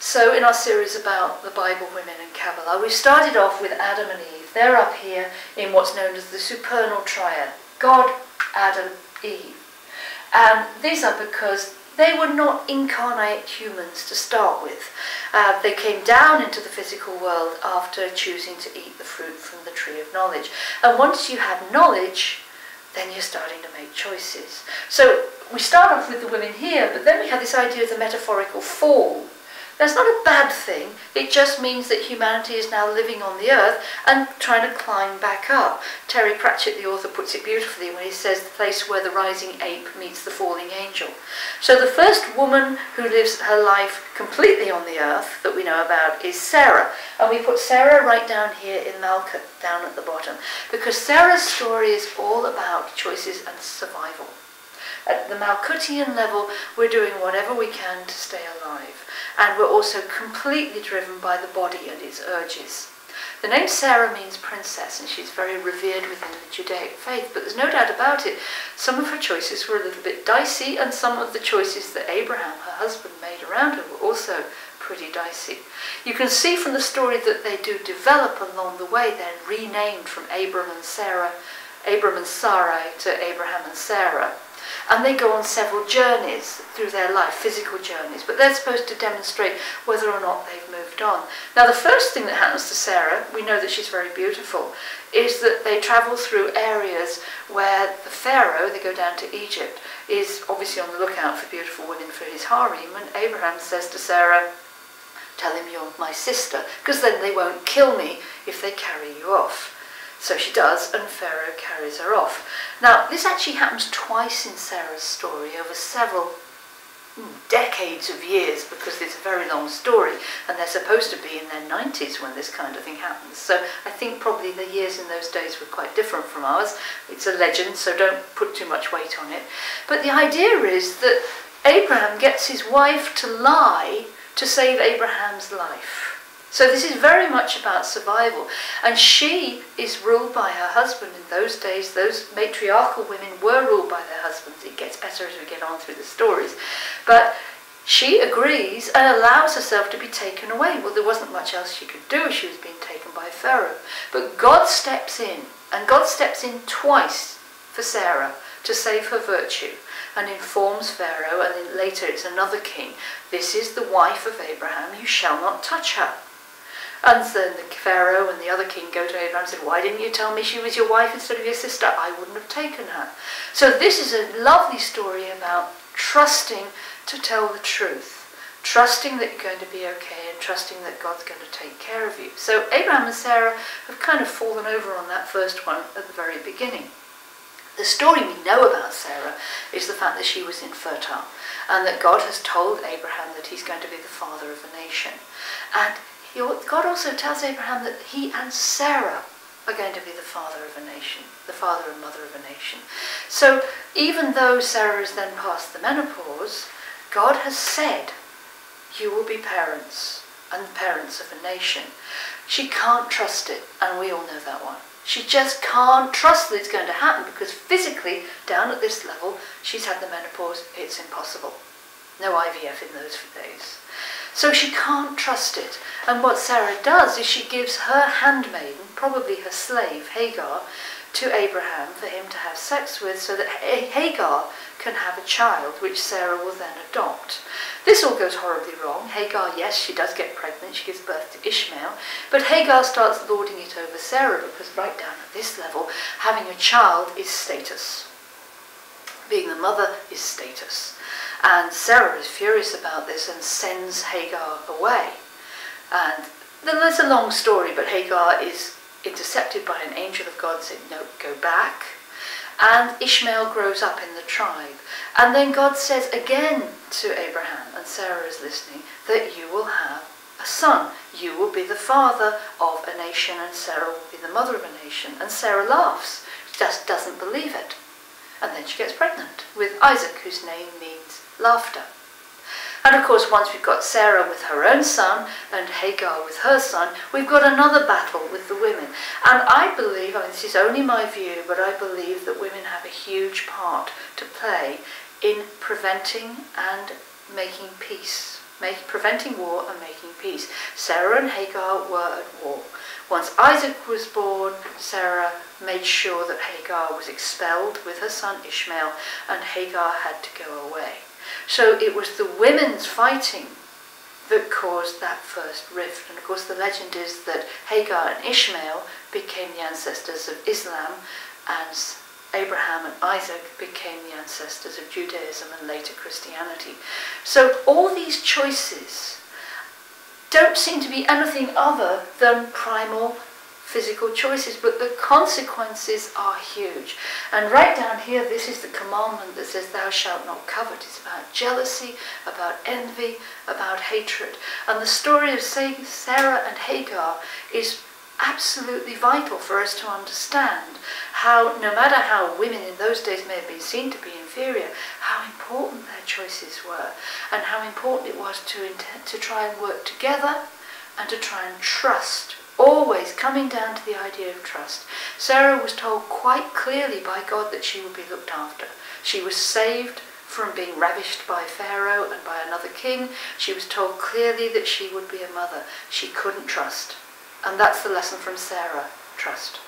So in our series about the Bible, women and Kabbalah, we started off with Adam and Eve. They're up here in what's known as the supernal triad. God, Adam, Eve. And these are because they were not incarnate humans to start with. They came down into the physical world after choosing to eat the fruit from the tree of knowledge. And once you have knowledge, then you're starting to make choices. So we start off with the women here, but then we have this idea of the metaphorical fall. That's not a bad thing. It just means that humanity is now living on the earth and trying to climb back up. Terry Pratchett, the author, puts it beautifully when he says the place where the rising ape meets the falling angel. So the first woman who lives her life completely on the earth that we know about is Sarah. And we put Sarah right down here in Malkuth, down at the bottom, because Sarah's story is all about choices and survival. At the Malkuthian level, we're doing whatever we can to stay alive. And we're also completely driven by the body and its urges. The name Sarah means princess, and she's very revered within the Judaic faith, but there's no doubt about it. Some of her choices were a little bit dicey, and some of the choices that Abraham, her husband, made around her were also pretty dicey. You can see from the story that they do develop along the way. They're renamed from Abram and Sarai to Abraham and Sarah. And they go on several journeys through their life, physical journeys, but they're supposed to demonstrate whether or not they've moved on. Now, the first thing that happens to Sarah, we know that she's very beautiful, is that they travel through areas where the Pharaoh, they go down to Egypt, is obviously on the lookout for beautiful women for his harem, and Abraham says to Sarah, "Tell him you're my sister, because then they won't kill me if they carry you off." So she does, and Pharaoh carries her off. Now, this actually happens twice in Sarah's story over several decades of years, because it's a very long story, and they're supposed to be in their 90s when this kind of thing happens. So I think probably the years in those days were quite different from ours. It's a legend, so don't put too much weight on it. But the idea is that Abraham gets his wife to lie to save Abraham's life. So this is very much about survival. And she is ruled by her husband in those days. Those matriarchal women were ruled by their husbands. It gets better as we get on through the stories. But she agrees and allows herself to be taken away. Well, there wasn't much else she could do. She was being taken by Pharaoh. But God steps in, and God steps in twice for Sarah to save her virtue, and informs Pharaoh, and then later it's another king, "This is the wife of Abraham, you shall not touch her." And then the Pharaoh and the other king go to Abraham and said, "Why didn't you tell me she was your wife instead of your sister? I wouldn't have taken her." So this is a lovely story about trusting to tell the truth, trusting that you're going to be okay, and trusting that God's going to take care of you. So Abraham and Sarah have kind of fallen over on that first one at the very beginning. The story we know about Sarah is the fact that she was infertile, and that God has told Abraham that he's going to be the father of a nation. And God also tells Abraham that he and Sarah are going to be the father of a nation, the father and mother of a nation. So even though Sarah is then past the menopause, God has said, "You will be parents, and parents of a nation." She can't trust it, and we all know that one. She just can't trust that it's going to happen, because physically, down at this level, she's had the menopause. It's impossible. No IVF in those days. So she can't trust it. And what Sarah does is she gives her handmaiden, probably her slave, Hagar, to Abraham for him to have sex with, so that Hagar can have a child, which Sarah will then adopt. This all goes horribly wrong. Hagar, yes, she does get pregnant, she gives birth to Ishmael, but Hagar starts lording it over Sarah, because right down at this level, having a child is status. Being the mother is status. And Sarah is furious about this and sends Hagar away. And there's a long story, but Hagar is intercepted by an angel of God saying, "No, go back." And Ishmael grows up in the tribe. And then God says again to Abraham, and Sarah is listening, that you will have a son. You will be the father of a nation, and Sarah will be the mother of a nation. And Sarah laughs. She just doesn't believe it. And then she gets pregnant with Isaac, whose name means laughter. And of course, once we've got Sarah with her own son and Hagar with her son, we've got another battle with the women. And I believe, this is only my view, but I believe that women have a huge part to play in preventing and making peace preventing war and making peace. Sarah and Hagar were at war. Once Isaac was born, Sarah made sure that Hagar was expelled with her son Ishmael, and Hagar had to go away. So it was the women's fighting that caused that first rift. And of course the legend is that Hagar and Ishmael became the ancestors of Islam, and Abraham and Isaac became the ancestors of Judaism and later Christianity. So all these choices don't seem to be anything other than primal physical choices, but the consequences are huge. And right down here, this is the commandment that says, thou shalt not covet. It's about jealousy, about envy, about hatred. And the story of Sarah and Hagar is absolutely vital for us to understand how, no matter how women in those days may have been seen to be inferior, how important their choices were, and how important it was to try and work together and to try and trust, always coming down to the idea of trust. Sarah was told quite clearly by God that she would be looked after. She was saved from being ravished by Pharaoh and by another king. She was told clearly that she would be a mother. She couldn't trust. And that's the lesson from Sarah: trust.